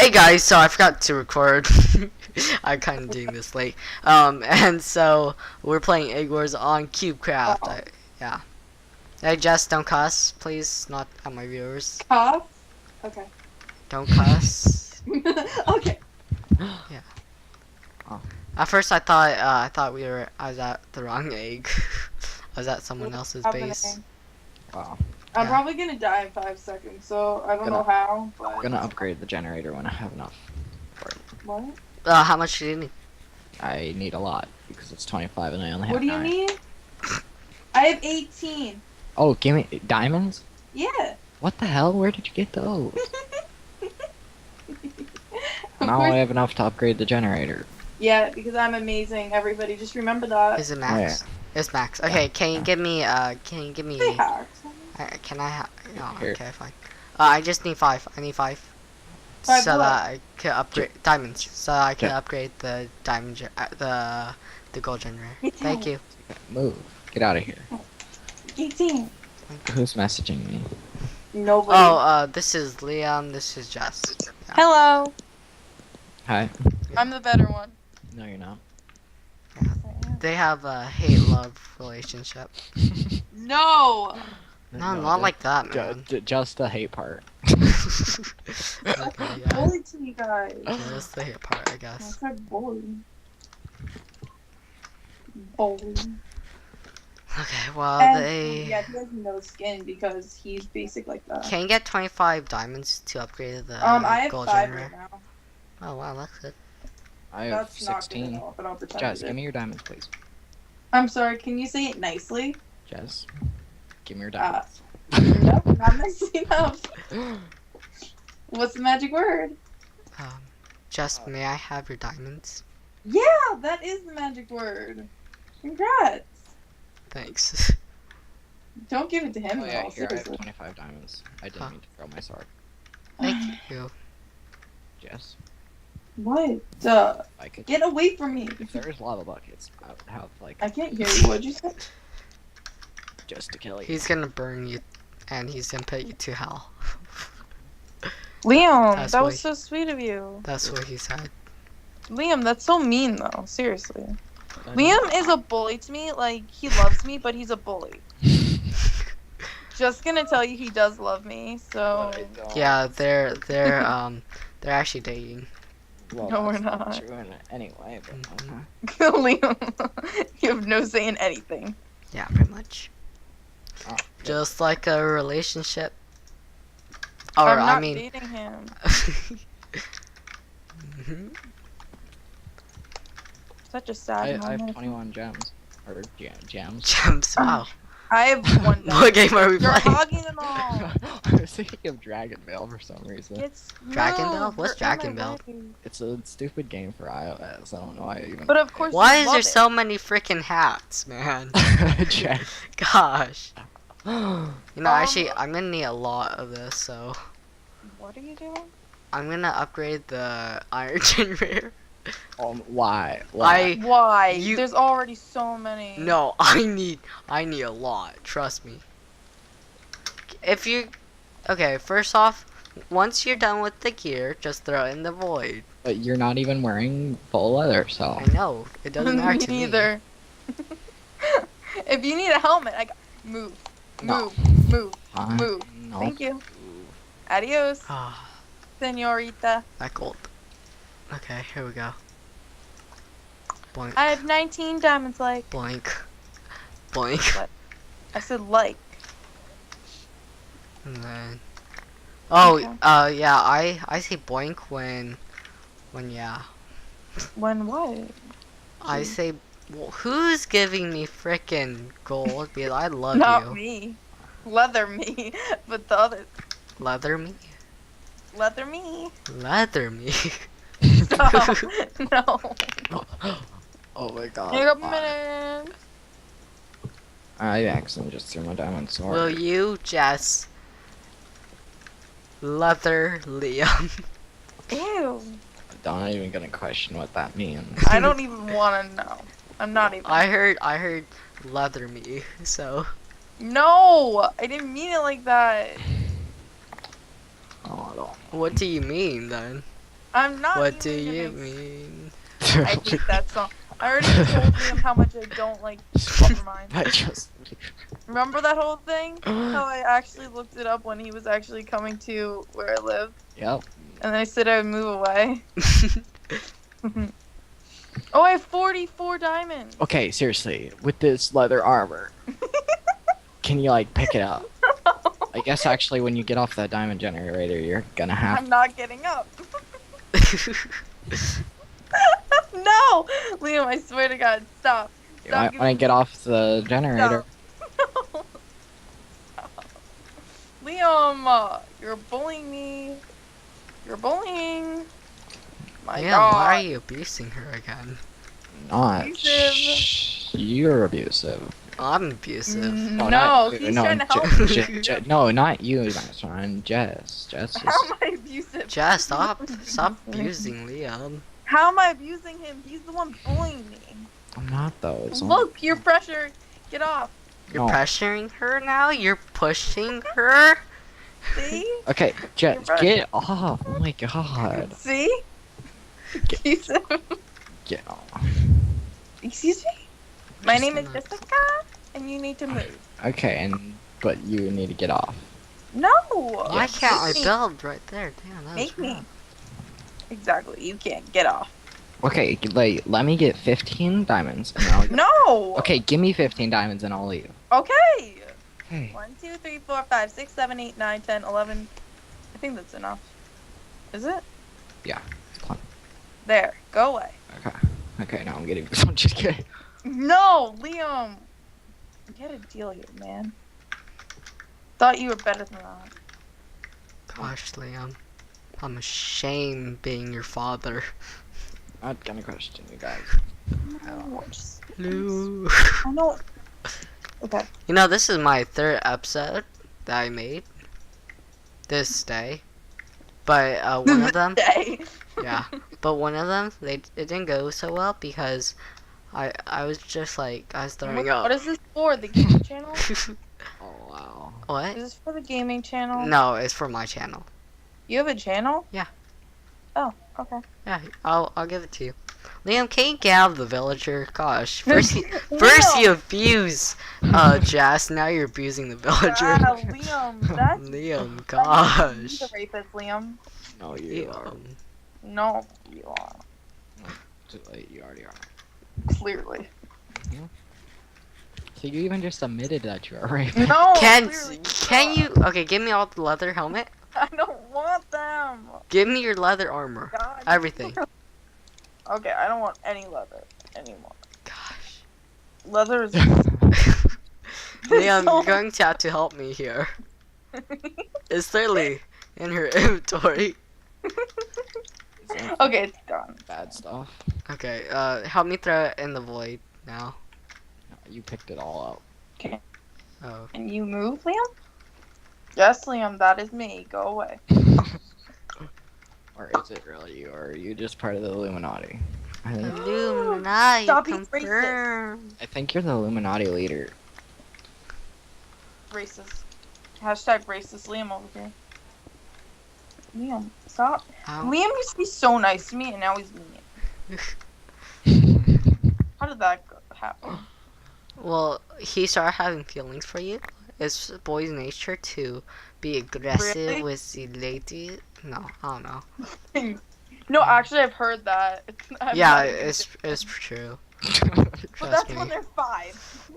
Hey guys, so I forgot to record. I'm kind of doing this late. And so we're playing Egg Wars on CubeCraft. Yeah. Hey Jess, don't cuss, please. Not at my viewers. Cuss? Okay. Don't cuss. Okay. Yeah. At first I thought I was at the wrong egg. I was at someone else's base. Happening? Wow. I'm Yeah. probably gonna die in 5 seconds, so I don't know how, but... I'm gonna upgrade the generator when I have enough. What? How much do you need? I need a lot because it's 25 and I only have What do you 9. need? I have 18. Oh, give me diamonds? Yeah. What the hell? Where did you get those? Of Now course- I have enough to upgrade the generator. Yeah, because I'm amazing. Everybody, just remember that. Is it max? It's max. Okay, can you give me They hacked. can I have no, Here. okay, fine. I just need 5. I need 5. Five So what? that I can upgrade diamonds. So that I can Yeah. upgrade the the gold generator. Me too. Thank you. Move. Get out of here. 18. Who's messaging me? Nobody. Oh, this is Liam. This is Jess. Yeah. Hello, Hi. I'm the better one. No, you're not. They have a hate-love relationship. No! No, not like that, man. Just the hate part. Okay, yeah. Bully to me, guys. That's the hate part, I I guess. said bully. Bully. Okay, well And, they yeah, he has no skin because he's basic like that. can you get 25 diamonds to upgrade the I have gold 5 generator. right now. Oh wow, that's good. I have That's not good 16. enough, but I'll pretend Jess, it give is. me your diamonds, please. I'm sorry, can you say it nicely? Jess, give me your diamonds. No, not nice enough. What's the magic word? Jess, may I have your diamonds? Yeah, that is the magic word. Congrats. Thanks. Don't give it to him, Oh yeah, though, here I have seriously. 25 diamonds. I didn't Huh. mean to throw my sword. Thank you. Jess, What? I could. Get away from me. If there's lava buckets, I would have like I can't hear you. What'd you say? just to kill you. He's gonna burn you, and he's gonna put you to hell. Liam, That's that why- was so sweet of you. That's what he said. Liam, that's so mean though, seriously. Liam is a bully to me, like, he loves me, but he's a bully. Just gonna tell you he does love me, so... Yeah, they're actually dating. Well, No, we're that's not. True in anyway, but Mhm. Liam, you have no say in anything. Yeah, pretty much. Oh, Just like a relationship. Or I'm not I mean. dating him. Mhm. Such a I sad have moment. 21 gems. Or gems. Gems. Wow. I have one. What game are we You're playing? hogging them all. I was thinking of Dragon Ball for some reason. It's Dragon no, Ball? What's you're in Dragon my Ball? way. It's a stupid game for iOS. I don't know why I even. But of course, Why you is love there it. so many freaking hats, man? Check. Gosh. You know, actually, Um, I'm gonna need a lot of this, so What are you doing? I'm gonna upgrade the iron generator. Why? Why? You- There's already so many. No, I need a lot. Trust me. If you, okay, first off, once you're done with the gear, just throw it in the void. But you're not even wearing full leather, so. I know it doesn't matter me to me. neither. If you need a helmet, move, No. move. Fine. Move. No. Thank you. Adios, Ah, señorita. that gold. Okay, here we go. Boink, I have 19 diamonds. Like boink, boink, I said, like. and then. Oh, Okay. yeah. I say boink when yeah. When what? I say, well, who's giving me frickin' gold? Because I love Not you. me. Leather me, but the other Leather me? leather me. Leather me? Stop. No. Oh my god. Hang up a minute. I accidentally just threw my diamond sword. Will you, Jess? Leather Liam. Ew. I'm not even gonna question what that means. I don't even want to know. I'm not even. I heard leather me, so. No, I didn't mean it like that. Oh, I don't. What do you mean then? I'm not. What do even you gonna- mean? I hate that song. I already told Liam how much I don't like. Never mind. I just. Remember that whole thing? How I actually looked it up when he was actually coming to where I live, Yep. and then I said I would move away. Oh, I have 44 diamonds. Okay, seriously, with this leather armor, can you like pick it up? I guess actually, when you get off that diamond generator, you're gonna have. I'm not getting up. No, Liam, I swear to God, stop. You might want to get off the generator. Stop. Stop. Liam, you're bullying me. You're bullying. My Yeah, God. why are you abusing her again? Not. Abusive. You're abusive. I'm abusive. No, not he's you, no, trying to help me. no, not you, nice one. Jess. Jess is. How am I abusive? Jess, stop abusing Liam. How am I abusing him? He's the one bullying me. I'm not though. It's only- Look, peer pressure. Get off. You're No. pressuring her now? You're pushing her? See? Okay, Jess, You're right. get off. Oh my god. See? Excuse me. Get off. Excuse me? My Just name is not- Jessica, and you need to move. Okay, but you need to get off. No! Why can't I Make me. build right there? Damn, that Make was me. rough. Exactly, you can't. Get off. Okay, like, let me get 15 diamonds and I'll. No! Okay, give me 15 diamonds and I'll leave. Okay! Okay. 1, 2, 3, 4, 5, 6, 7, 8, 9, 10, 11. I think that's enough. Is it? It's plenty. There. Go away. Okay. Okay, now I'm getting. I'm just kidding. No, Liam! Get a deal here, man. Thought you were better than that. Gosh, Liam. I'm ashamed being your father. Not gonna question you guys. No, just- No. I know. Okay. You know, this is my third episode that I made this day. But one of them, Day. yeah. But one of them, it didn't go so well because I was just like I was throwing up. What is this for? The gaming channel? Oh wow. What? Is this for the gaming channel? No, it's for my channel. You have a channel? Yeah. Oh, okay. Yeah, I'll give it to you. Liam, can you get out of the villager? Gosh, first you abuse Jess, now you're abusing the villager. Ah, Liam, that's Liam, You're gosh. the rapist, Liam. No, you are. Liam. No, you are. Too late. You already are. Clearly. So you even just admitted that you are raping. No. Can clearly you? Okay, give me all the leather helmet. I don't want them. Give me your leather armor. God. Everything. Okay, I don't want any leather anymore. Gosh. Leather is. Liam, you're going to have to help me here. It's literally in her inventory. Okay, it's gone. Bad stuff. Okay, help me throw it in the void now. No, you picked it all Oh. Can you move, Liam? Yes, Liam, that is me. Go away. up. Or is it really you? Or are you just part of the Illuminati? Illuminati Stop being confirmed. I think you're the Illuminati leader. Racist. Hashtag racist Liam over here. Liam, stop. How? Liam used to be so nice to me, and now he's mean. How did that happen? Well, he started having feelings for you. It's boy's nature to be aggressive Really? with the lady. No, I don't know. No, actually, I've heard that. I've Yeah, not- it's true. But Trust that's me. when they're 5.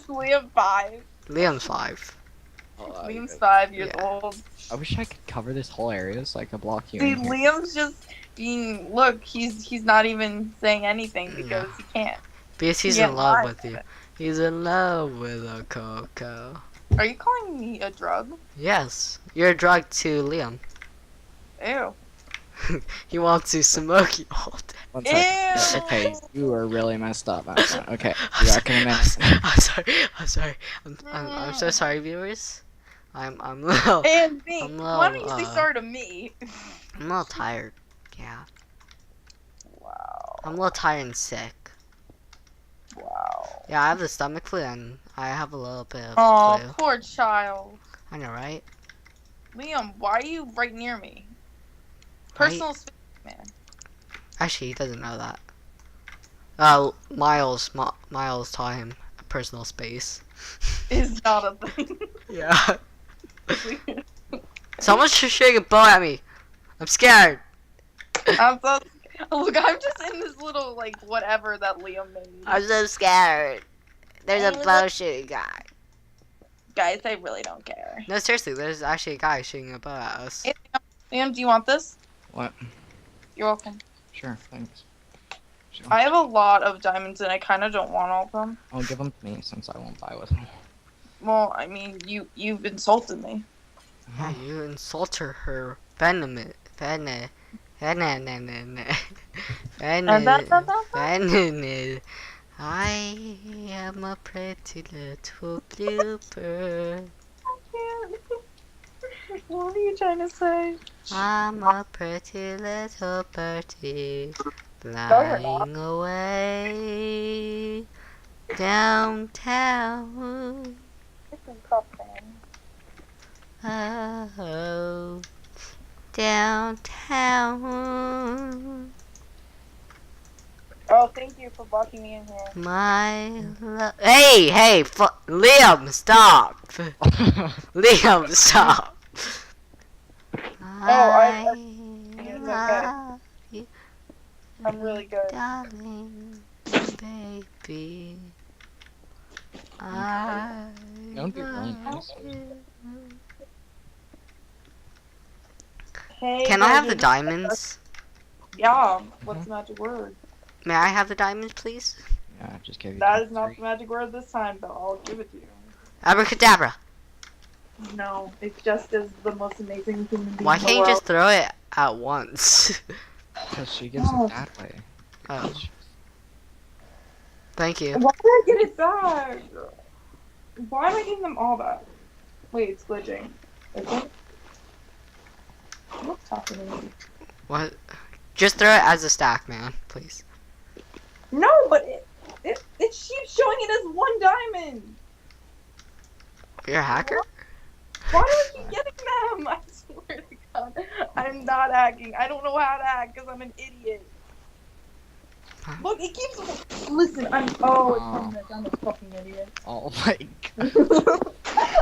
Liam 5. Liam's 5. Liam's 5 years Yeah. old. I wish I could cover this whole area so I could block you See, in here. Liam's just being. Look, he's not even saying anything because he can't. Because he's Yeah, in love why? with you. He's in love with a Coco. Are you calling me a drug? Yes, you're a drug to Liam. Ew. He wants to smoke you all day. One second. Ew. Okay, you are really messed up. Matt. Okay, I'm you're back in a sorry, minute. I'm sorry. I'm so sorry, viewers. I'm low. And me. I'm Why don't you low, say sorry to me? I'm a little tired. Yeah, Wow. I'm a little tired and sick. Wow. Yeah, I have the stomach flu and I have a little bit of Oh, flu. poor child. I know, right? Liam, why are you right near me? Personal space, man. Actually, he doesn't know that. Miles taught him personal space. Is not a thing. Yeah. Someone's just shooting a bow at me. I'm scared. I'm so. Look, I'm just in this little like whatever that Liam made. I'm so scared. There's a Oh, bow shooting guy. Guys, I really don't care. No, seriously, there's actually a guy shooting a bow at us. Hey, Liam, do you want this? What? You're welcome. Sure, thanks. Sure. I have a lot of diamonds and I kind of don't want all of them. I'll give them to me since I won't buy with them. Well, I mean, you've insulted me. Yeah, you insulted her venomous. Venomous. I am a pretty little blooper. What are you trying to say? I'm a pretty little birdie flying away downtown. Oh, downtown. Oh, thank you for blocking me in here. My love. Hey, Liam, stop. Liam, stop. I- I it's love you, I'm really good. darling, baby. I Don't be really love nice. you. Hey, Can I have the Roger. diamonds? Yeah. What's the magic word? May I have the diamonds, please? Yeah, I just gave you That is not three. the magic word this time, but I'll give it to you. Abracadabra. No, it just is the most amazing human being Why in the can't you world. just throw it at once? Because she gives No. it that way. Oh, thank you. Why did I get it back? Why am I getting them all back? Wait, it's glitching. Is it? What's happening? What? Just throw it as a stack, man, please. No, but it keeps showing it as one diamond. You're a hacker? Why do I keep getting them? I swear to God, I'm not hacking. I don't know how to hack because I'm an idiot. Look, it keeps. Listen, I'm. Oh, it's from this. I'm a fucking idiot. Oh my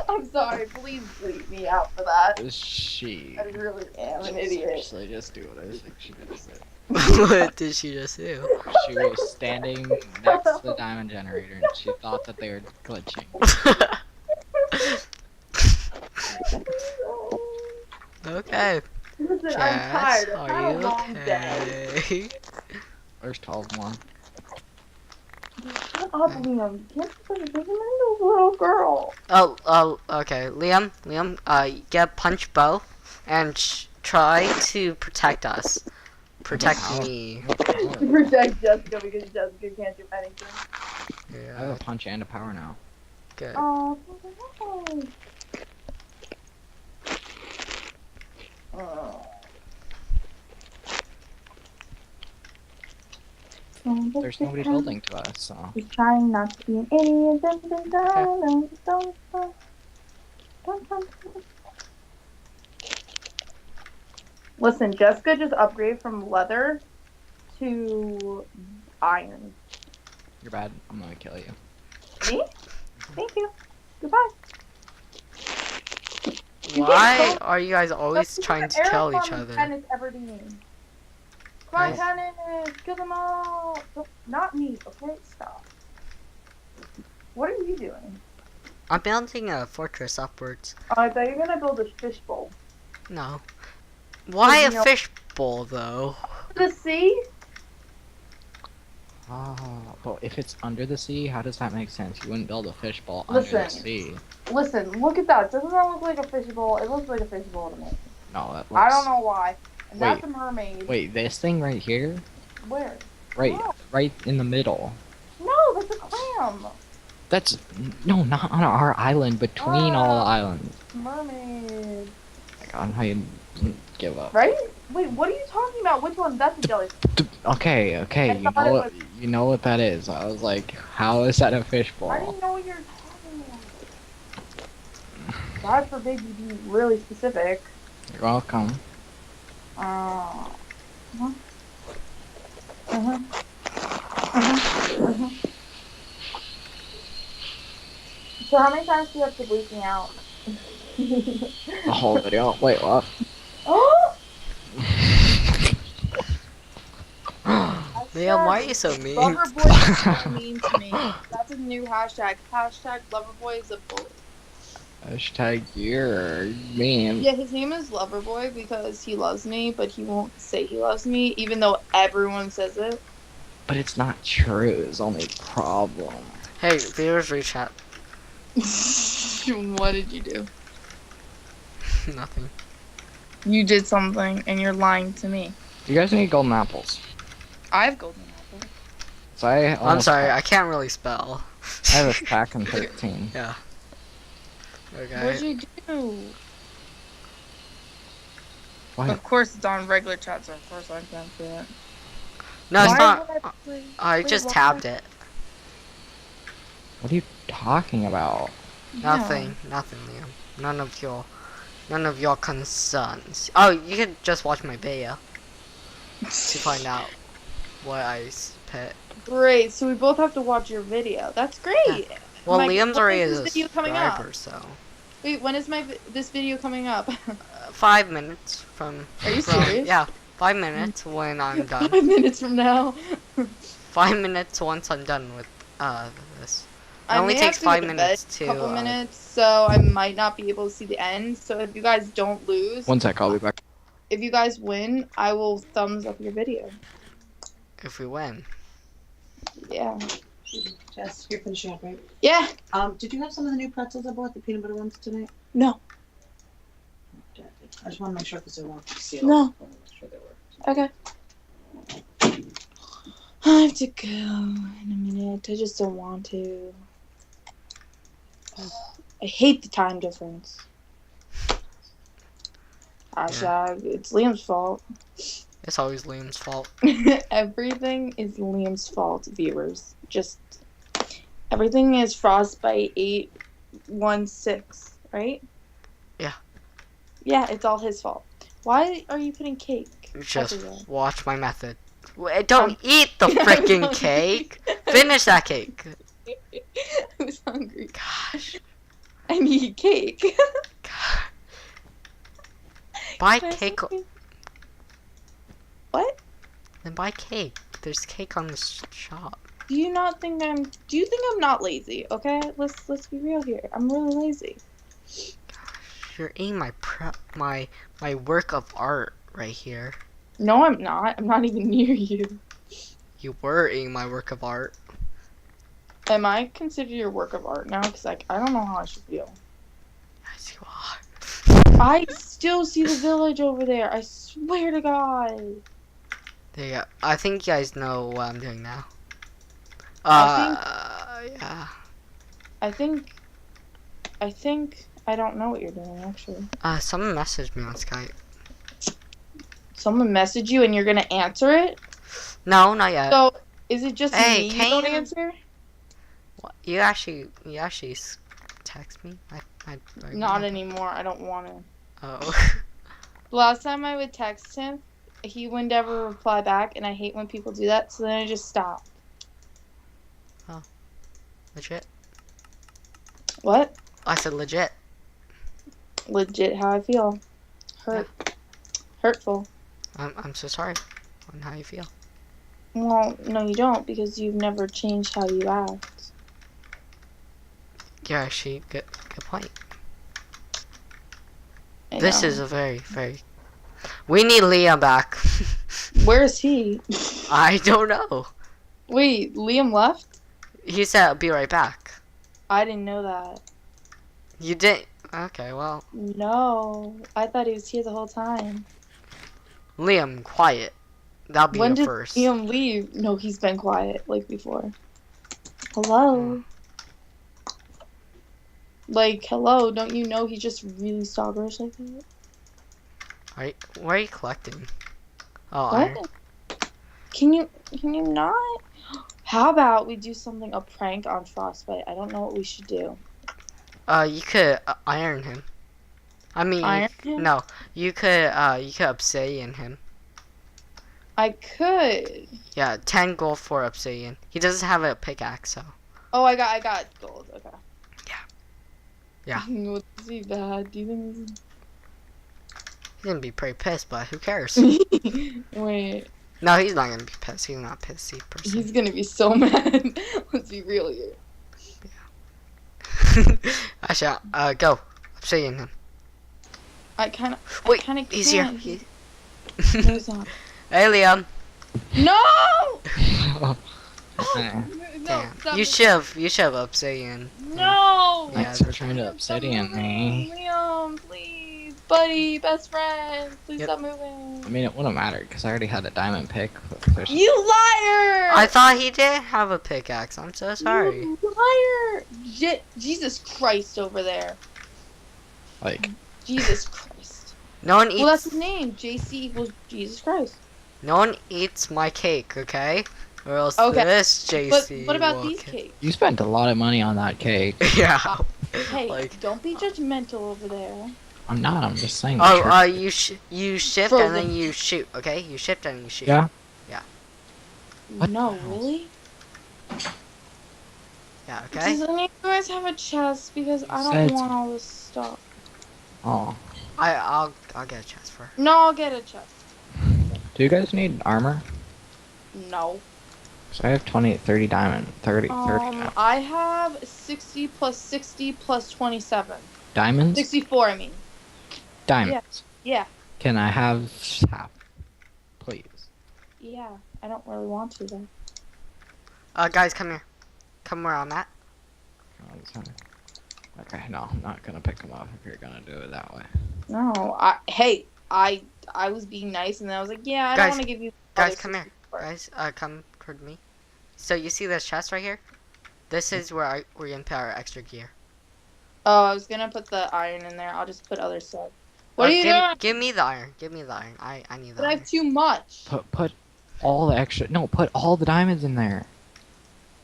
I'm sorry. Please bleep me out for that. god. She. I really am an idiot. Seriously, just do what I think she just did. What did she just do? She was standing next to the diamond generator and she thought that they were glitching. Okay. Listen, I'm Jess, tired. I've had are a you long day. okay? There's 12 more. Shut up, Liam. You can't put a big little girl. Oh, okay. Liam, get a punch bow and try to protect us. Protect How? me. Protect Jessica because Jessica can't do anything. I have Yeah, a punch and a power now. good. Oh, There's nobody building to us, so. He's trying not to be an idiot. Listen, Jessica just upgraded from leather to iron. You're bad. I'm gonna kill you. Me? Thank you. Goodbye. Why are you guys always That's trying what to kill Aeroplan each other? Tennis ever doing. Come on, Nice. tennis, kill them all. Not me, okay? Stop. What are you doing? I'm building a fortress upwards. Oh, I thought you were gonna build a fishbowl. No. Why a you know- fish bowl though? The sea? Oh, but if it's under the sea, how does that make sense? You wouldn't build a fishbowl under the Listen. sea. Listen, look at that. Doesn't that look like a fishbowl? It looks like a fishbowl to me. No, that looks... I don't know why. And Wait. that's a mermaid. Wait, this thing right here? Where? Right, No. right in the middle. No, that's a clam. That's... No, not on our island, between all the islands. Mermaid. God, how you give up. Right? Wait, what are you talking about? Which one? That's a jellyfish. Okay, I you thought know it what you know what that is. I was like, how is that a I fishbowl? didn't know what you're talking about. God forbid you be really specific. You're welcome. Uh-huh. Uh-huh. So how many times do you have to bleep me out? The whole video. Wait, what? Oh! Liam, why are you so mean? Loverboy is so mean to me. That's a new hashtag. Hashtag Loverboy is a bully. Hashtag you're mean. Yeah, his name is Loverboy because he loves me, but he won't say he loves me, even though everyone says it. But it's not true. It's only problem. Hey, viewers, rechat. What did you do? Nothing. You did something, and you're lying to me. You guys need golden apples. I have golden apples. So I I'm almost sorry, I can't really spell. I have a stack in 13. Yeah. Okay. What'd you do? What? Of course, it's on regular chat, so of course I can't see it. No, it's Why not. would I play- I wait, just why? tabbed it. What are you talking about? Yeah. Nothing. Nothing, Liam. None of your concerns. Oh, you could just watch my video to find out what I put. Great, so we both have to watch your video. That's great. Well, Mike, Liam's when already is a this video coming up? subscriber, so Wait, when is this video coming up? 5 minutes from. Are you from- serious? Yeah, 5 minutes when I'm done. 5 minutes from now. 5 minutes once I'm done with this. It I only may takes have to go 5 to bed minutes to. a couple minutes, so I might not be able to see the end. So if you guys don't lose, One sec, I'll be back. if you guys win, I will thumbs up your video. If we win. Yeah. Jess, you're finishing up, right? Yeah. Did you have some of the new pretzels I bought, the peanut butter ones tonight? No. I just want to make sure because they weren't sealed. No. I wanna make sure they were. Okay. I have to go in a minute. I just don't want to. I hate the time difference. Hashtag, it's Liam's fault. It's always Liam's fault. Everything is Liam's fault, viewers. Just everything is Frostbite 816, right? Yeah. Yeah, it's all his fault. Why are you putting cake? Just everywhere? watch my method. Wait, don't eat the freaking cake. Finish that cake. I was hungry. Gosh. I need cake. God. Buy Can I have cake. some cake? What? Then buy cake. There's cake on the shop. Do you think I'm not lazy? Okay, let's be real here. I'm really lazy. You're eating my work of art right here. No, I'm not. I'm not even near you. You were eating my work of art. Am I considered your work of art now? Because I don't know how I should feel. Yes, you are. I still see the village over there. I swear to God. There you go. I think you guys know what I'm doing now. Yeah. I think I don't know what you're doing actually. Someone messaged me on Skype. Someone messaged you and you're gonna answer it? No, not yet. So is it just Hey, me you can don't you- answer? What? You actually text me? Not anymore. I don't want to. Oh. Last time I would text him, he wouldn't ever reply back, and I hate when people do that. So then I just stopped. Legit? What? I said legit. Legit how I feel. Hurtful. I'm so sorry on how you feel. Well, no, you don't, because you've never changed how you act. Yeah, actually, good point. I This know. is a very. We need Liam back. Where is he? I don't know. Wait, Liam left? He said I'll be right back. I didn't know that. You didn't? Okay, well, No, I thought he was here the whole time. Liam, quiet. That'll be When your did first. Liam leave? No, he's been quiet like before. Hello. Like, hello, don't you know he's just really stalkerish like that? Why are you collecting? Oh, iron. What? Can you not? How about we do something, a prank on Frostbite? I don't know what we should do. You could iron him. I mean, Iron him? no, you could obsidian him. I could. Yeah, 10 gold for obsidian. He doesn't have a pickaxe, so. Oh, I got gold. Okay. Yeah. Would this be bad? Do you think He's gonna be pretty pissed, but who cares? this is... Wait. No, he's not gonna be pissed. He's not a pissy person. He's gonna be so mad. Let's be real here. Actually, go. Obsidian him. I kind of. Wait, I kind of he's here. can't. He... Who's on? Hey, Liam. No! Eh, No, Damn. stop You moving. should have obsidian. No! Yeah, Thanks for trying to obsidian me. Liam, please. Buddy, best friend. Please Yep. stop moving. I mean, it wouldn't matter because I already had a diamond pick. You liar! I thought he did have a pickaxe. I'm so sorry. You liar! Jesus Christ over there. Like, Jesus Christ. No one Well, that's eats. his name. JC equals Jesus Christ. No one eats my cake, okay? Or else Okay, this But JC. what about will these ki- cakes? you spent a lot of money on that cake. Yeah. Hey, Like- don't be judgmental over there. I'm not. I'm just saying. Oh, sure. you shift Frozen. and then you shoot, okay? You shift and you shoot. Yeah. What No, the hell? really? Yeah, okay? Does any of you guys have a chest? Because I don't Said- want all this stuff. Oh. I'll get a chest for her. No, I'll get a chest. Do you guys need armor? No. So I have 30 diamond. 30 diamond. I have 60 plus 60 plus 27. Diamonds? 64, I mean. Diamonds. Yeah. Can I have half? Please. Yeah. I don't really want to, though. Guys, come here. Come where I'm at. Oh, it's fine. Okay, no, I'm not gonna pick them up if you're gonna do it that way. No, I was being nice, and then I was like, yeah, I Guys, don't want to give you. Guys, other come here. 64. Guys, come toward me. So you see this chest right here? This is where we're gonna put our extra gear. Oh, I was gonna put the iron in there. I'll just put other stuff. What are you doing? Give me the iron. Give me the iron. I need the But I iron. have too much. Put all the extra. No, put all the diamonds in there.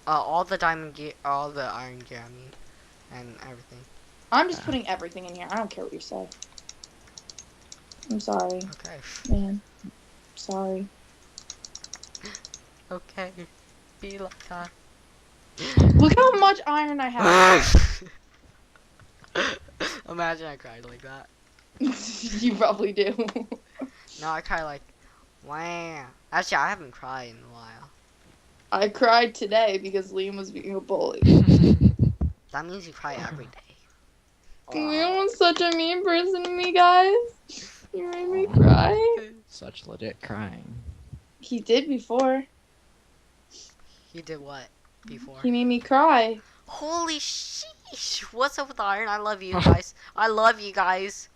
All the diamond gear, all the iron gear, I mean, and everything. I'm just putting everything in here. I don't care what you say. I'm sorry, Okay. man. Sorry. Okay. Be like that. Look how much iron I have. Imagine I cried like that. You probably do. No, I cry like, wow. Actually, I haven't cried in a while. I cried today because Liam was being a bully. That means you cry every day. Liam was such a mean person to me, guys. You made me cry. Such legit crying. He did before. He did what before? He made me cry. Holy sheesh! What's up with the iron? I love you guys. I love you guys.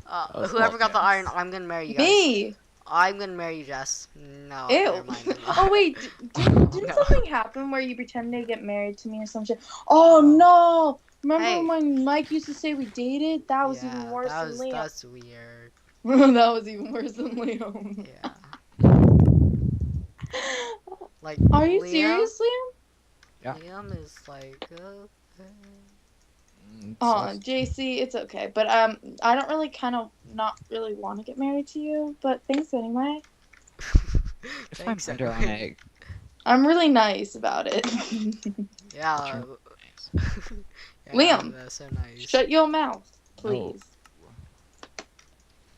was Whoever got the well, iron, I'm gonna marry you guys. Me. I'm gonna marry you, Jess. No. Ew. Never mind. Oh wait, didn't No. something happen where you pretended to get married to me or some shit? Oh no! Remember Hey. when Mike used to say we dated? That was even worse that than was, Liam. That's weird. That was even worse than Liam. Yeah. Like. Are you Liam, serious, Liam? Yeah. Liam is like. Oh, JC, it's okay, but I don't really kind of not really want to get married to you, but thanks anyway. If I'm Thanks, under an anyway. egg. I'm really nice about it. Yeah. Sure. Yeah, Liam, that's so nice. Shut your mouth, please.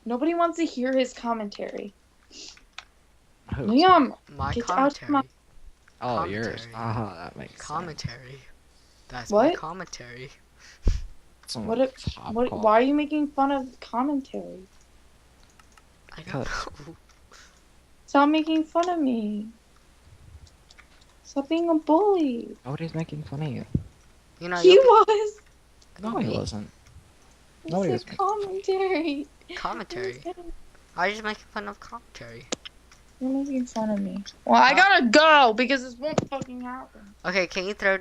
Nobody wants to hear his commentary. Who? Liam, My Get out of commentary. my- Oh, yours. Commentary. Ah, that makes sense. Commentary. That's my What? commentary. Some What it- top what? call. Why are you making fun of commentary? I don't know. Stop making fun of me. Stop being a bully. Nobody's making fun of you. You know, He was. No, he wasn't. He Nobody was said making- commentary. commentary. I just making fun of commentary. You're making fun of me. Well, I gotta go because this won't fucking happen. Okay, can you put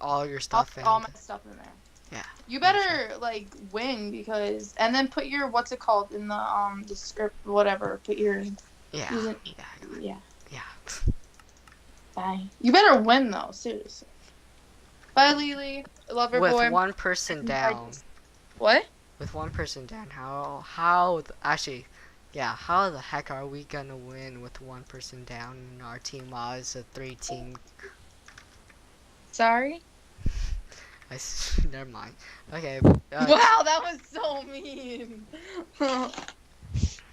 all your I'll stuff put in? all my stuff in there. Yeah. You better like win because, and then put your what's it called in the script whatever. Put your Yeah. Use it. Yeah. yeah. Yeah. Bye. You better win though, seriously. Bye, Lily. I love your With boy. one person down. What? With one person down. How? Actually, Yeah, how the heck are we gonna win with one person down in our team while it's a 3-team? Sorry. Never mind. Okay. Wow, that was so mean.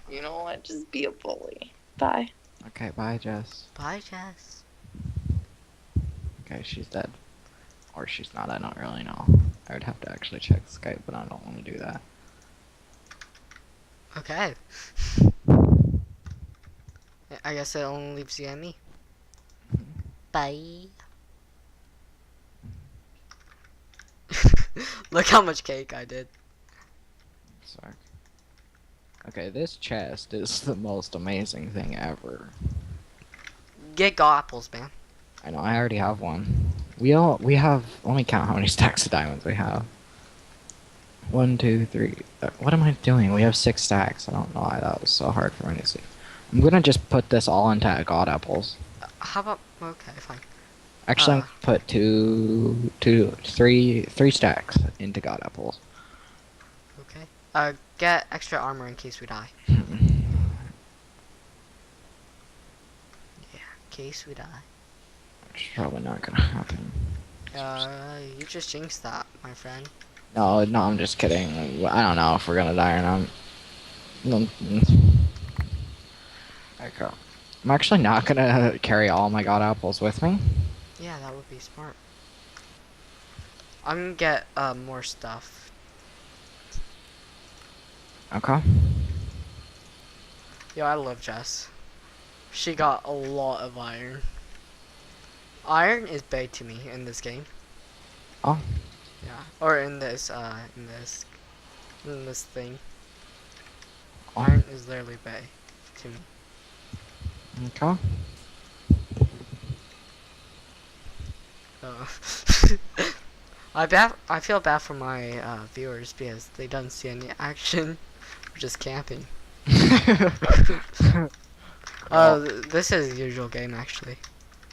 You know what? Just be a bully. Bye. Okay, bye, Jess. Bye, Jess. Okay, she's dead. Or she's not, I don't really know. I would have to actually check Skype, but I don't want to do that. Okay. I guess it only leaves you and me. Bye. Look how much cake I did. Sorry. Okay, this chest is the most amazing thing ever. Get apples, man. I know, I already have one. We have, let me count how many stacks of diamonds we have. 1, 2, 3. What am I doing? We have 6 stacks. I don't know why that was so hard for me to see. I'm gonna just put this all into god apples. How about, okay, fine. Actually, I'm gonna put 3 stacks into god apples. Okay. Get extra armor in case we die. Hmm. Yeah, in case we die. Which is probably not gonna happen. You just jinxed that, my friend. No, I'm just kidding. I don't know if we're gonna die or not. Okay. I'm actually not gonna carry all my god apples with me. Yeah, that would be smart. I'm gonna get more stuff. Okay. Yo, I love Jess. She got a lot of iron. Iron is big to me in this game. Oh. Yeah, or in this thing. Oh. Iron is literally big to me. Okay. I feel bad for my viewers because they don't see any action. We're just camping. This is usual game actually.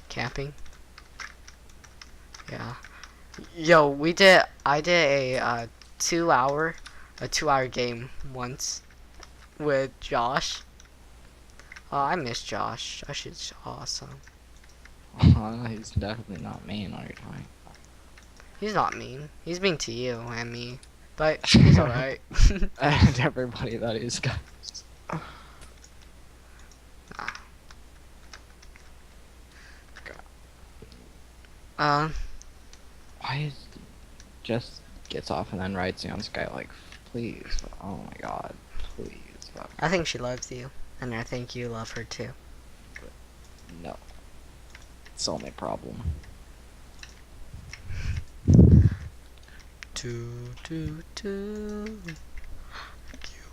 Camping. Yeah. Yo, I did a 2-hour game once with Josh. Oh, I miss Josh. Josh is awesome. He's definitely not mean when you're talking. He's not mean. He's mean to you and me. But he's alright. And everybody that is, guys. Why is just gets off and then writes me on Skype like, please, oh my god, please. Fuck. I think she loves you. And I think you love her too. No. It's only problem. You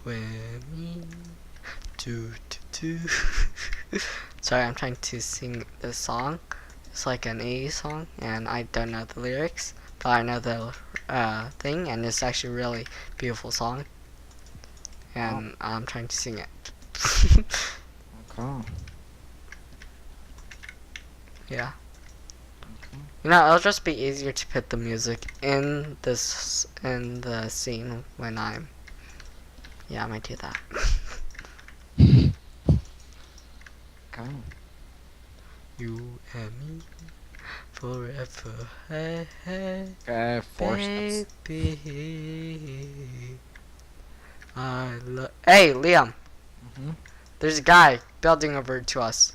and me. Sorry, I'm trying to sing this song. It's like an 80s song, and I don't know the lyrics, but I know the thing, and it's actually a really beautiful song. And I'm trying to sing it. Okay. Yeah. You know, it'll just be easier to put the music in the scene when I'm. Yeah, I might do that. Okay. You and me forever. Hey, hey, Okay, 4 steps. baby. Hey, Liam. Mhm. There's a guy building over to us.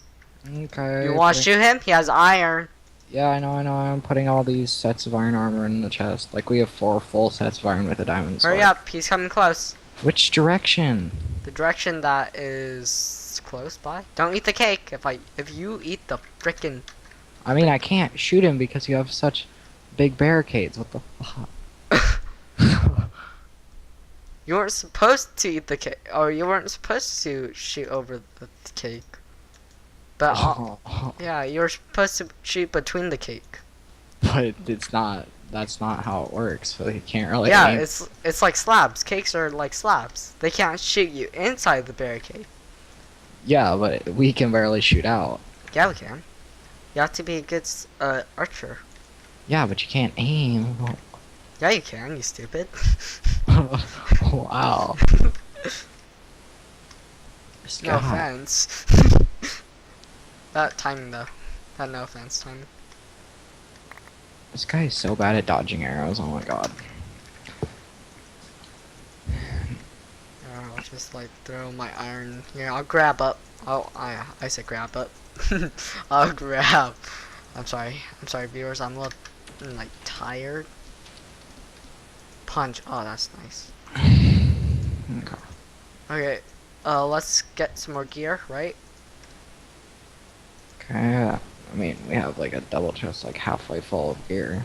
Okay. You want to shoot him? He has iron. Yeah, I know. I'm putting all these sets of iron armor in the chest. Like, we have 4 full sets of iron with a diamond sword. Hurry up, he's coming close. Which direction? The direction that is close by. Don't eat the cake. If you eat the frickin'. I mean, I can't shoot him because you have such big barricades. What the fuck? You weren't supposed to eat the cake, or you weren't supposed to shoot over the cake. But yeah, you were supposed to shoot between the cake. But it's not. That's not how it works. So you can't really. Yeah, aim. it's like slabs. Cakes are like slabs. They can't shoot you inside the barricade. Yeah, but we can barely shoot out. Yeah, we can. You have to be a good archer. Yeah, but you can't aim. Yeah, you can. You stupid. Wow. This No guy. offense. That timing though. That no offense timing. This guy is so bad at dodging arrows. Oh my god. I'll just like throw my iron here. I'll grab up. Oh, I said grab up. I'll grab. I'm sorry, viewers. I'm a little like tired. Punch. Oh, that's nice. Okay. Okay. Let's get some more gear, right? Okay. I mean, we have like a double chest, like halfway full of gear.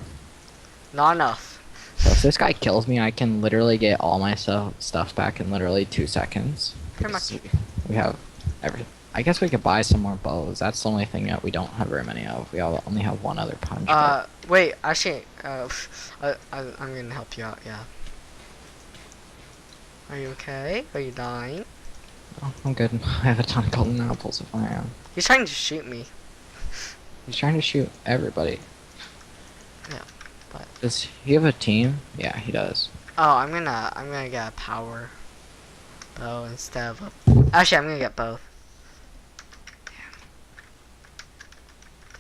Not enough. So if this guy kills me, I can literally get all my stuff back in literally 2 seconds. Pretty much. Because We have everything. I guess we could buy some more bows. That's the only thing that we don't have very many of. We only have one other punch. Wait. Actually, I'm gonna help you out. Yeah. Are you okay? Are you dying? Oh, I'm good. I have a ton of golden apples if I am. He's trying to shoot me. He's trying to shoot everybody. Yeah, but Does he have a team? Yeah, he does. oh, I'm gonna get a power bow instead of a. Actually, I'm gonna get both.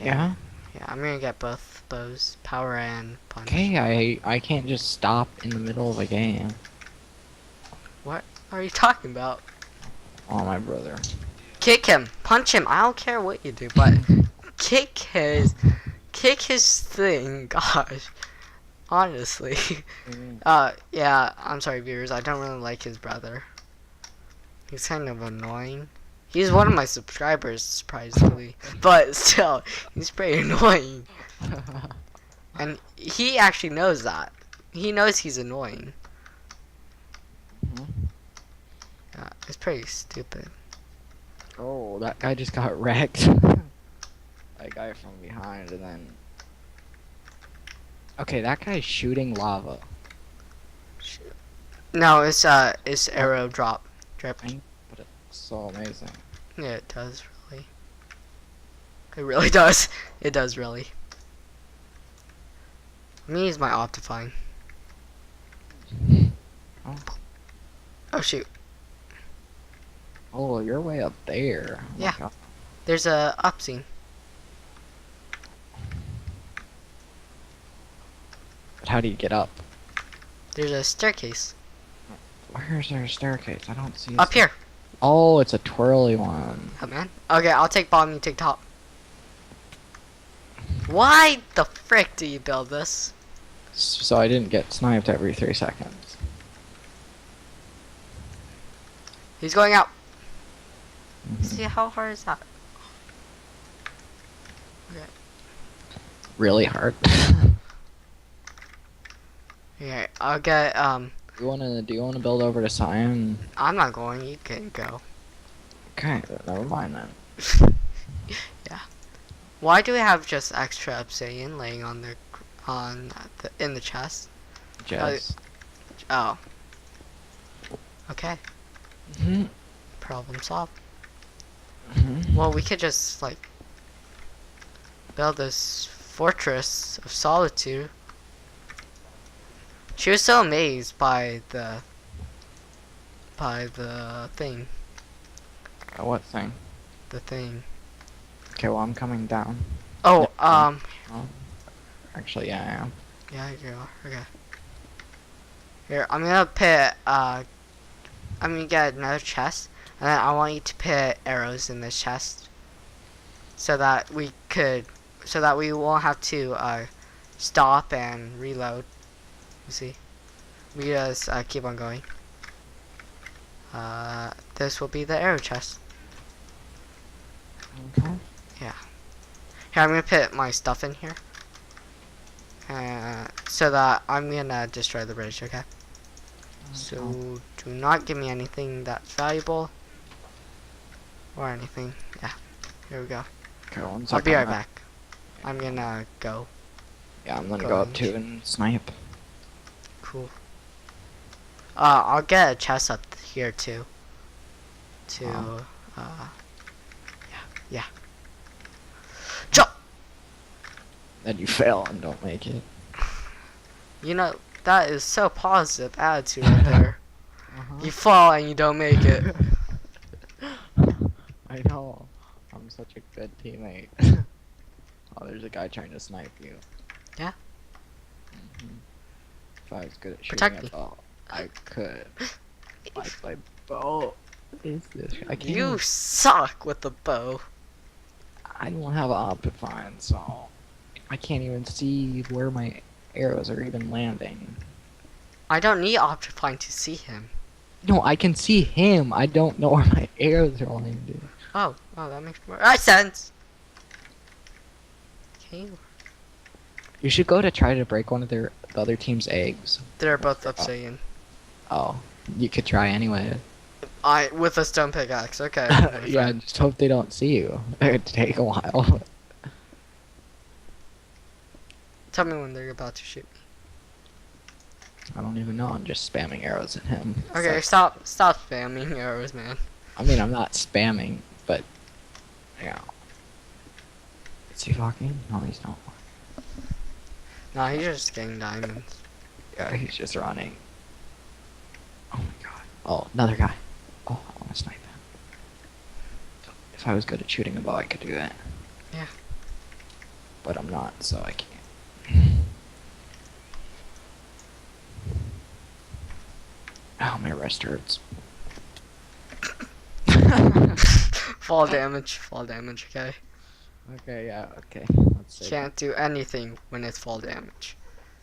Yeah? Yeah, I'm gonna get both bows, power and punch. Okay, I can't just stop in the middle of a game. What are you talking about? Oh, my brother. Kick him, punch him. I don't care what you do, but kick his thing. Gosh, honestly. Yeah. I'm sorry, viewers. I don't really like his brother. He's kind of annoying. He's one of my subscribers, surprisingly, but still, he's pretty annoying. And he actually knows that. He knows he's annoying. Yeah, it's pretty stupid. Oh, that guy just got wrecked. That guy from behind, and then... Okay, that guy's shooting lava. No, it's arrow drop. Drip. But it's so amazing. Yeah, it does, really. It really does. It does, really. Let me use my Optifine. Oh. Oh, shoot. Oh, you're way up there. Oh my Yeah. God. There's a up scene. But how do you get up? There's a staircase. Where's there a staircase? I don't see. Up here. Oh, it's a twirly one. Oh, man. Okay, I'll take bottom, you take top. Why the frick do you build this? So I didn't get sniped every 3 seconds. He's going out. See how hard is that? Okay. Really hard. Okay, I'll get Do you wanna build over to Cyan? I'm not going, you can go. Okay, never mind then. Yeah. Why do we have just extra obsidian laying on in the chest? Jess. Oh. Okay. Mhm. Problem solved. Mhm. Well, we could just like build this fortress of solitude. She was so amazed by the thing. What thing? The thing. Okay, well I'm coming down. Oh, Oh, actually, yeah, I am. yeah, you are. Okay. Here, I'm gonna put I'm gonna get another chest, and then I want you to put arrows in this chest, so that we won't have to stop and reload. You see, we just keep on going. This will be the arrow chest. Okay. Here, I'm gonna put my stuff in here, so that I'm gonna destroy the bridge. Okay. So do not give me anything that's valuable or anything. Yeah. Here we go. Okay, one I'll second. be right back. I'm gonna go. Yeah, I'm gonna Go go up on. too and snipe. Cool. I'll get a chest up here too. Yeah. Jump! Then you fail and don't make it. You know, that is so positive attitude right there. You fall and you don't make it. I know. I'm such a good teammate. Oh, there's a guy trying to snipe you. Yeah. Mhm. If I was good at shooting Protect a me. bow, I could. Like my bow. What is this? I can't. You Even, suck with the bow. I don't have Optifine, so I can't even see where my arrows are even landing. I don't need Optifine to see him. No, I can see him. I don't know where my arrows are landing. Oh, that makes more sense. Okay, You should go to try to break one of the other team's eggs. they're both obsidian. Oh, you could try anyway. With a stone pickaxe. Okay. Yeah, just hope they don't see you. It'd take a while. Tell me when they're about to shoot me. I don't even know. I'm just spamming arrows at him. Okay, So- stop spamming arrows, man. I mean, I'm not spamming, but yeah. Is he walking? No, he's not. Nah, he's just getting diamonds. Yeah, he's just running. Oh my god. Oh, another guy. Oh, I want to snipe him. If I was good at shooting a bow, I could do that. Yeah. But I'm not, so I can't. Oh, my wrist hurts. Fall damage, okay? Okay, yeah, okay. Let's see. Can't do anything when it's fall damage.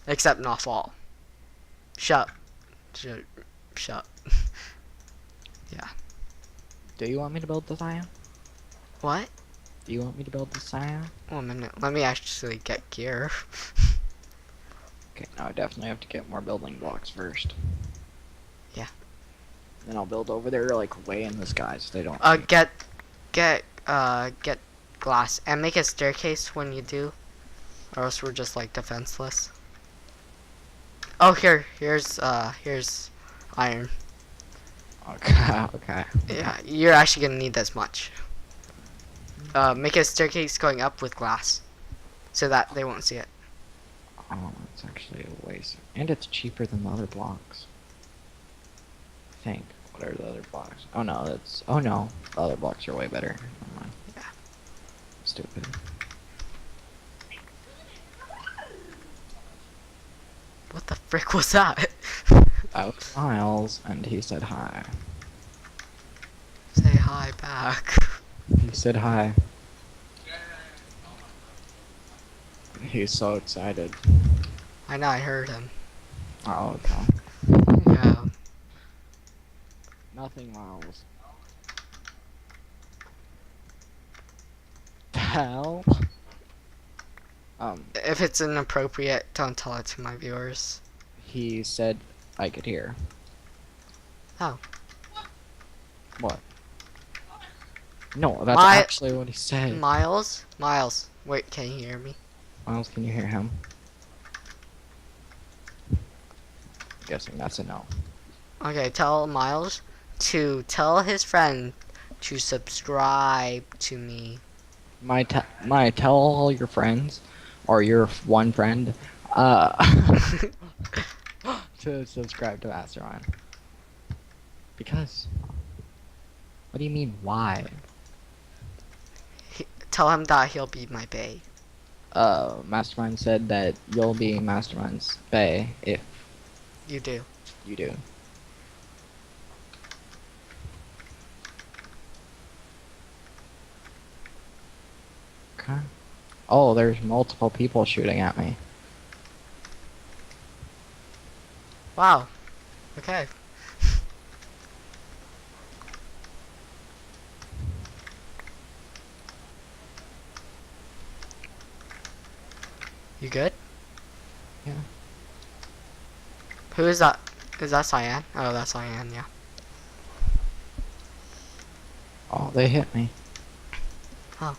Except not fall. Shut. Shut. Do you want me to build the Scion? What? Do you want me to build the Scion? Oh, a minute. Let me actually get gear. Okay, now I definitely have to get more building blocks first. Yeah. Then I'll build over there, like, way in the sky so they don't see. Get glass and make a staircase when you do, or else we're just like defenseless. Oh, here's iron. Okay, okay. Yeah, you're actually gonna need this much. Make a staircase going up with glass, so that they won't see it. Oh, it's actually a waste. And it's cheaper than the other blocks. I think. What are the other blocks? Oh no, that's... Oh no, the other blocks are way better. Never mind. Yeah. Stupid. What the frick was that? That was Miles, and he said hi. Say hi back. He said hi. He's so excited. I know, I heard him. Oh, okay. Yeah. Nothing, Miles. The hell? If it's inappropriate, don't tell it to my viewers. He said I could hear. Oh. What? No, that's My- actually what he said. Miles? Wait, can you hear me? Miles, can you hear him? Guessing that's a no. Okay, tell Miles to tell his friend to subscribe to me. Tell all your friends, or your one friend, to subscribe to Mastermind. Because. What do you mean, why? Tell him that he'll be my bae. Mastermind said that you'll be Mastermind's bae if You do. you do. Okay. Oh, there's multiple people shooting at me. Wow. Okay. You good? Yeah. Who is that? Is that Cyan? Oh, that's Cyan, yeah. Oh, they hit me. Oh.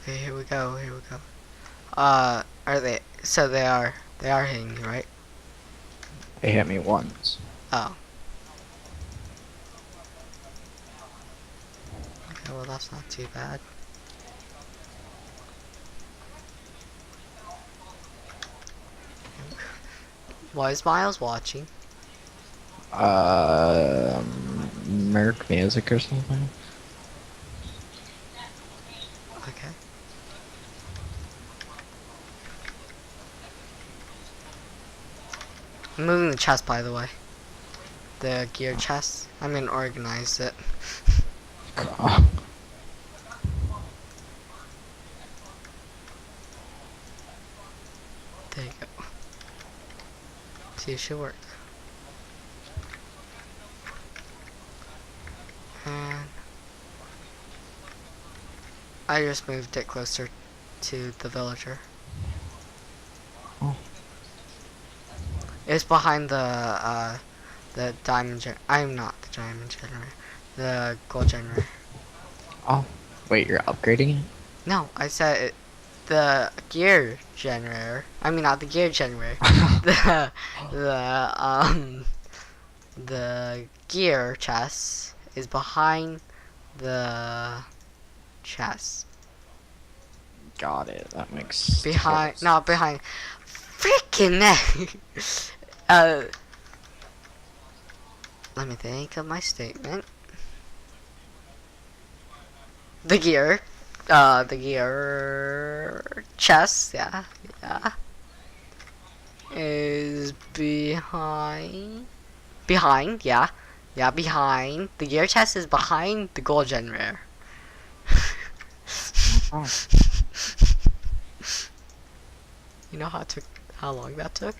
Okay, here we go. Are they? So they are hitting you, right? They hit me once. Oh. Okay, well that's not too bad. Why is Miles watching? Merc music or something. Okay. I'm moving the chest, by the way. The gear chest. I'm gonna organize it. God. There you go. See, it should work. And I just moved it closer to the villager. Oh. It's behind the diamond I'm not the diamond generator. The gold generator. Oh, wait, you're upgrading it? No, I said it, the gear generator. I mean not the gear generator. The gear chest is behind the chest. Got it. That makes Behind, total no, behind. Freaking let me think of my statement. The gear chest, yeah, is behind, yeah, behind. The gear chest is behind the gold generator. Oh. You know how long that took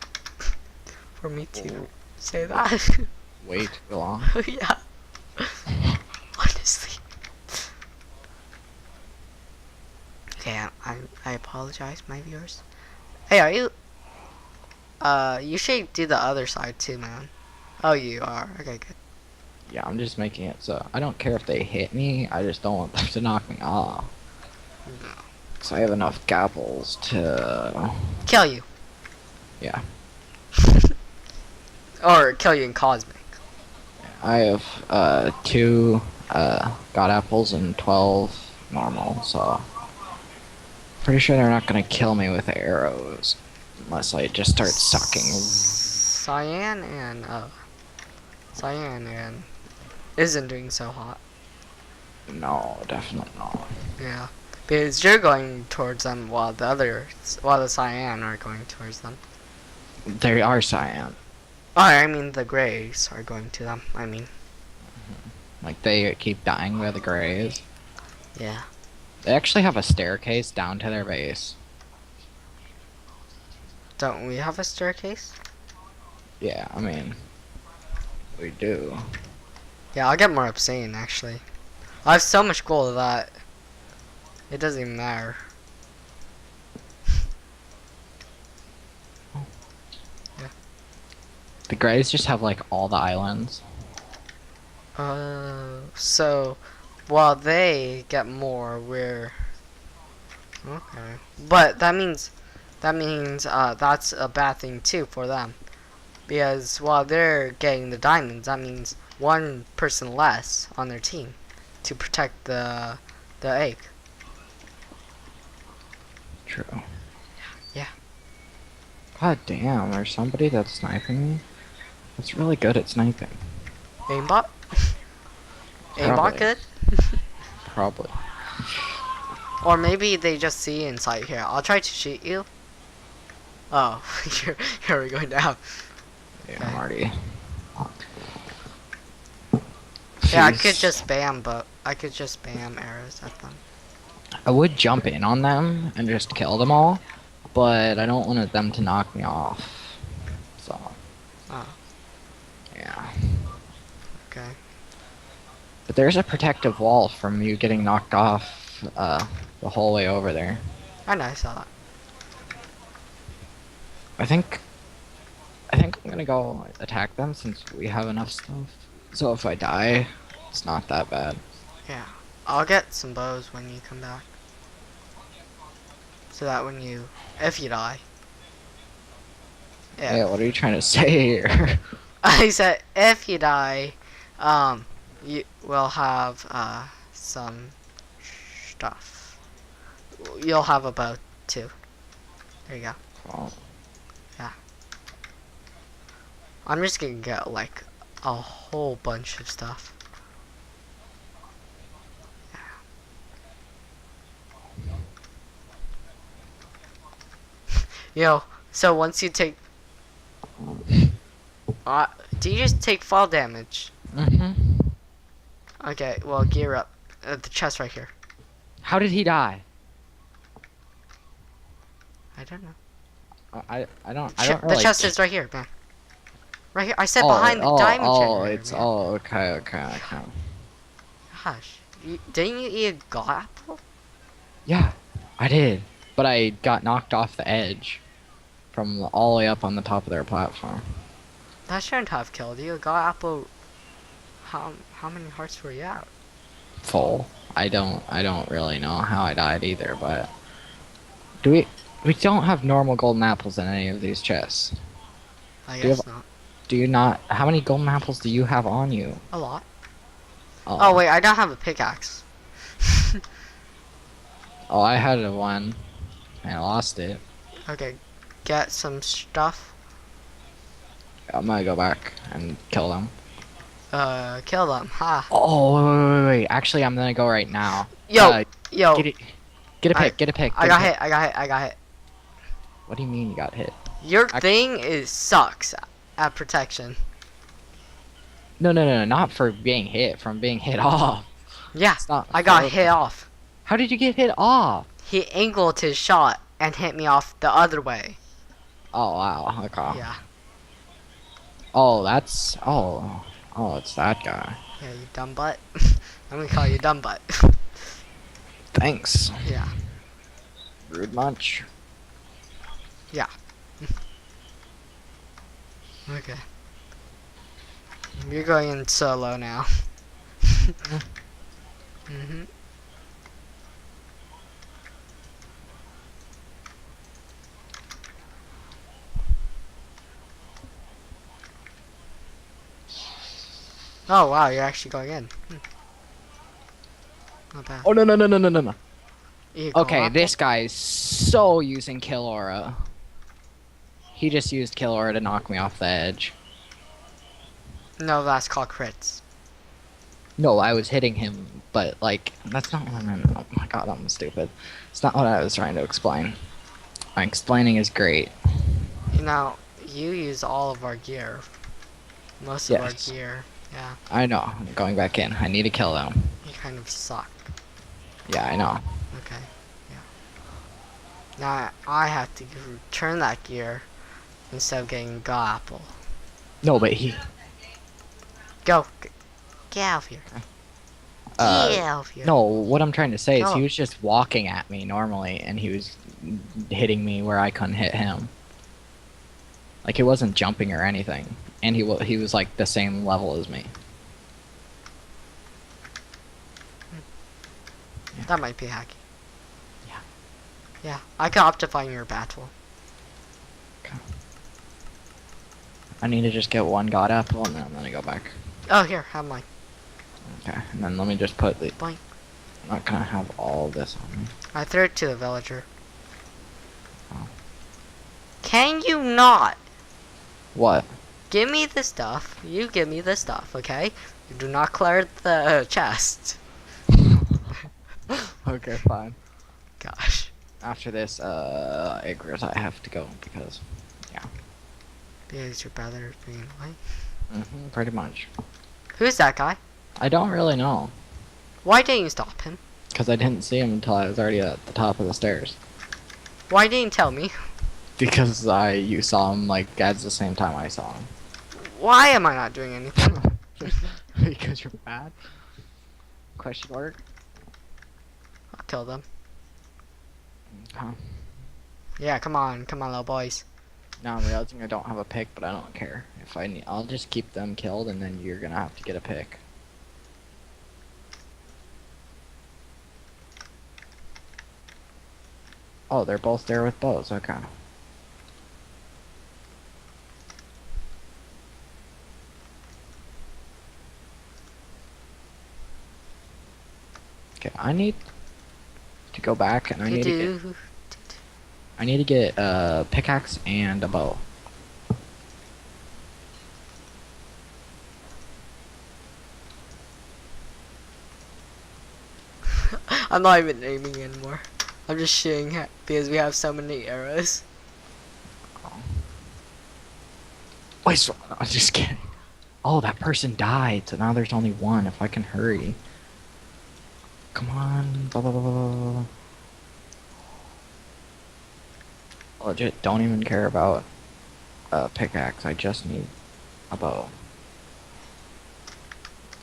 for me to say that? Way too long. Yeah. Honestly. Okay, I apologize, my viewers. Hey, are you? You should do the other side too, man. Oh, you are. Okay, good. Yeah, I'm just making it so I don't care if they hit me. I just don't want them to knock me off. No. So I have enough gapples to. Kill you. Yeah. Or kill you in Cosmic. I have 2 god apples and 12 normal, so pretty sure they're not gonna kill me with arrows unless I just start sucking. Cyan isn't doing so hot. No, definitely not. Yeah. Because you're going towards them while the cyan are going towards them. They are cyan. Oh, I mean the grays are going to them. I mean, Like they keep dying by the grays. yeah. They actually have a staircase down to their base. Don't we have a staircase? Yeah, I mean, we do. Yeah, I'll get more obsidian actually. I have so much gold that it doesn't even matter. The grays just have like all the islands. So while they get more, we're okay. But that means that's a bad thing too for them, because while they're getting the diamonds, that means one person less on their team to protect the egg. True. Yeah. God damn, there's somebody that's sniping me. That's really good at sniping. Aimbot? Aimbot Probably. good? Probably. Or maybe they just see inside here. I'll try to shoot you. Oh, you're going down. Yeah, Okay. I'm already. Yeah, I Jeez. could just spam arrows at them. I would jump in on them and just kill them all, but I don't want them to knock me off. So. Oh, Yeah. okay. But there's a protective wall from you getting knocked off the whole way over there. I know, I saw that. I think I'm gonna go attack them since we have enough stuff. So if I die, it's not that bad. Yeah. I'll get some bows when you come back. So that if you die. Yeah. Yeah, what are you trying to say here? I said if you die, you will have some stuff. You'll have a bow too. There you go. Oh. Yeah. I'm just gonna get like a whole bunch of stuff. Yo, so once you take, do you just take fall damage? Mm-hmm. Okay, well gear up. The chest right here. How did he die? I don't know. I don't The really. chest is right here, man. Right here. I said behind the diamond generator. Man. Okay. Gosh, didn't you eat a god apple? Yeah, I did, but I got knocked off the edge from all the way up on the top of their platform. That shouldn't have killed you. A god apple. How many hearts were you at? Full. I don't really know how I died either, but we don't have normal golden apples in any of these chests. I Do you guess not. Do you not? How many golden apples do you have on you? A lot. Oh wait, I don't have a pickaxe. Oh, I had one. And I lost it. Okay, get some stuff. I'm gonna go back and kill them. Kill them. Ha. Oh, wait. Actually, I'm gonna go right now. Yo. Get a pick. I got hit. What do you mean you got hit? Your thing sucks at protection. No, not for being hit, from being hit off. Yeah, It's not I got for- hit off. How did you get hit off? He angled his shot and hit me off the other way. Oh, wow, okay. Yeah. Oh, that's, it's that guy. Yeah, you dumb butt. I'm gonna call you dumb butt. Thanks. Yeah. Rude munch. Okay. You're going in solo now. Mhm. Oh wow, you're actually going in. Not bad. Oh, no. You go Okay, up. this guy is so using kill aura. He just used kill aura to knock me off the edge. No, that's called crits. No, I was hitting him, but like that's not what I meant. Oh my god, I'm stupid. It's not what I was trying to explain. My explaining is great. Now, you use all of our gear. Most of Yes. our gear. Yeah, I know. I'm going back in. I need to kill them. you kind of suck. Yeah, I know. Okay, yeah. Now, I have to return that gear instead of getting God Apple. No, but he. Go! Get out of here. Get out of here. No, what I'm trying to say is No. he was just walking at me normally, and he was hitting me where I couldn't hit him. Like he wasn't jumping or anything, and he was like the same level as me. That might be hacky. Yeah. Yeah, I can optify your battle. I need to just get one god apple, and then I'm gonna go back. Oh, here, have mine. Okay, and then let me just put the. Boink. I'm not gonna have all this on me. I threw it to the villager. Oh. Can you not? What? Give me the stuff. You give me the stuff, okay? You do not clear the chest. Okay, fine. Gosh. After this, Igris, I have to go because, Because your brother being white. pretty much. Who's that guy? I don't really know, Why didn't you stop him? because I didn't see him until I was already at the top of the stairs. Why didn't you tell me? Because you saw him like at the same time I saw him. Why am I not doing anything? Because you're bad. Question mark. I'll kill them. Huh. Yeah, come on, little boys. Now I'm realizing I don't have a pick, but I don't care. If I need, I'll just keep them killed, and then you're gonna have to get a pick. Oh, they're both there with bows. Okay. Okay, I need to go back, and I need to get a pickaxe and a bow. I'm not even aiming anymore. I'm just shooting because we have so many arrows. Wait, so, I'm just kidding. Oh, that person died, so now there's only one. If I can hurry. Come on. Blah, blah, blah, blah, blah. Legit, don't even care about a pickaxe. I just need a bow.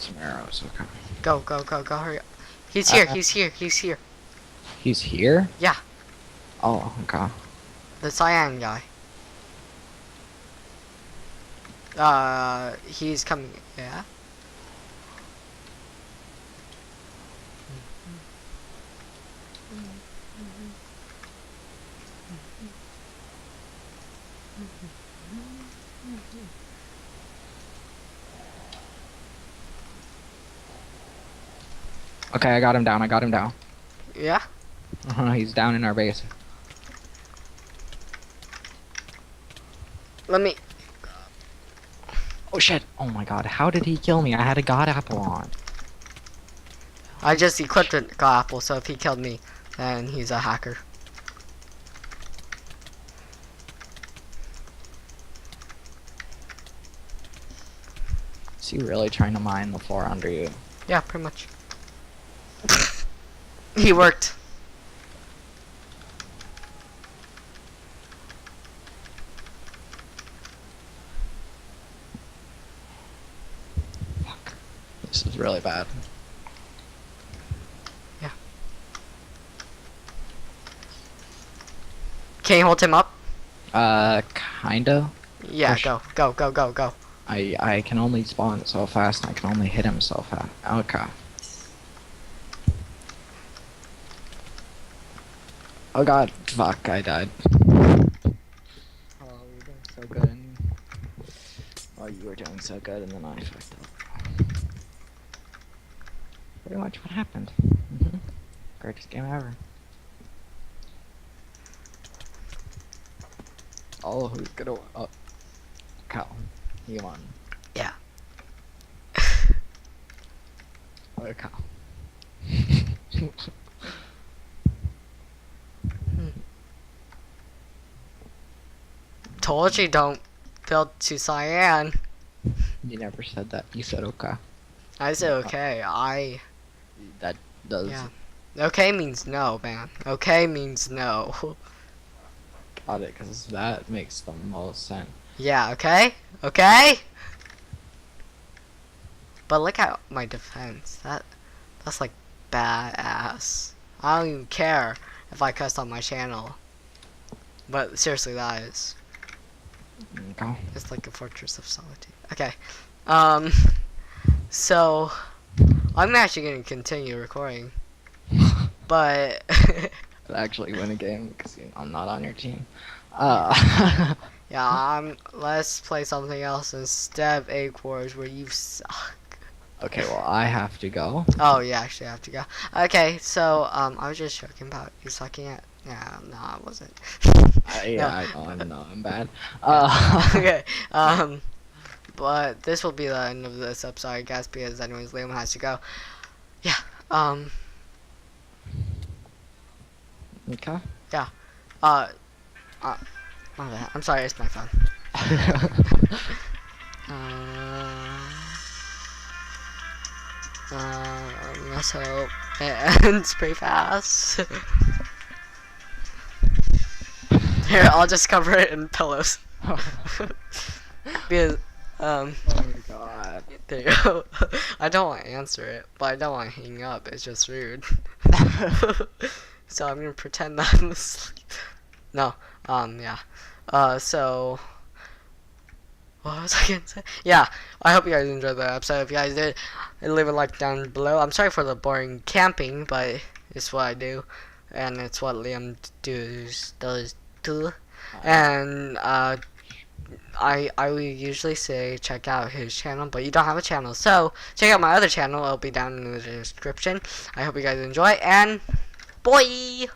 Some arrows, okay. Go, go, go, go, hurry up. He's here, he's here, he's here. He's here? Yeah. Oh, okay. The cyan guy. He's coming, yeah? Okay, I got him down, I got him down. Yeah? He's down in our base. Let me... Oh shit! Oh my god, how did he kill me? I had a god apple on. I just equipped a god apple, so if he killed me, then he's a hacker. Is he really trying to mine the floor under you? Yeah, pretty much. He worked. Fuck. This is really bad. Yeah. Can you hold him up? Kinda. Yeah, Push. go, go, go, go, go. I can only spawn so fast and I can only hit him so fast. Okay. Oh god, fuck, I died. Oh, we were doing so good. Oh, you were doing so good and then I fucked up. Pretty much what happened. Greatest game ever. Oh, who's gonna... Oh. Cow. You won. Yeah. Oh, cow. Told you don't build to cyan. You never said that. You said okay. I said okay. That does. Yeah. Okay means no, man. Okay means no. Got it, because that makes the most sense. Yeah, okay? Okay? But look at my defense. That's like badass. I don't even care if I cuss on my channel. But seriously, that is. Okay. It's like a fortress of solitude. Okay. So I'm actually gonna continue recording. But I'd actually win a game because I'm not on your team. yeah, let's play something else instead of Egg Wars where you suck. Okay, well I have to go. Oh yeah, actually I have to go. Okay, so I was just joking about you sucking at. Yeah, no, I wasn't. Yeah, I know, I'm bad. Okay, but this will be the end of this episode, I guess, because anyways, Liam has to go. Yeah, Okay. my bad. I'm sorry, it's my phone. Let's hope it ends pretty fast. Here, I'll just cover it in pillows. Because, Oh my god. there you go. I don't want to answer it, but I don't want to hang up. It's just rude. So I'm gonna pretend that I'm asleep. No, yeah. So what was I gonna say? Yeah, I hope you guys enjoyed the episode. If you guys did, leave a like down below. I'm sorry for the boring camping, but it's what I do, and it's what Liam does too. And I would usually say check out his channel, but you don't have a channel, so check out my other channel. It'll be down in the description. I hope you guys enjoy, and boy.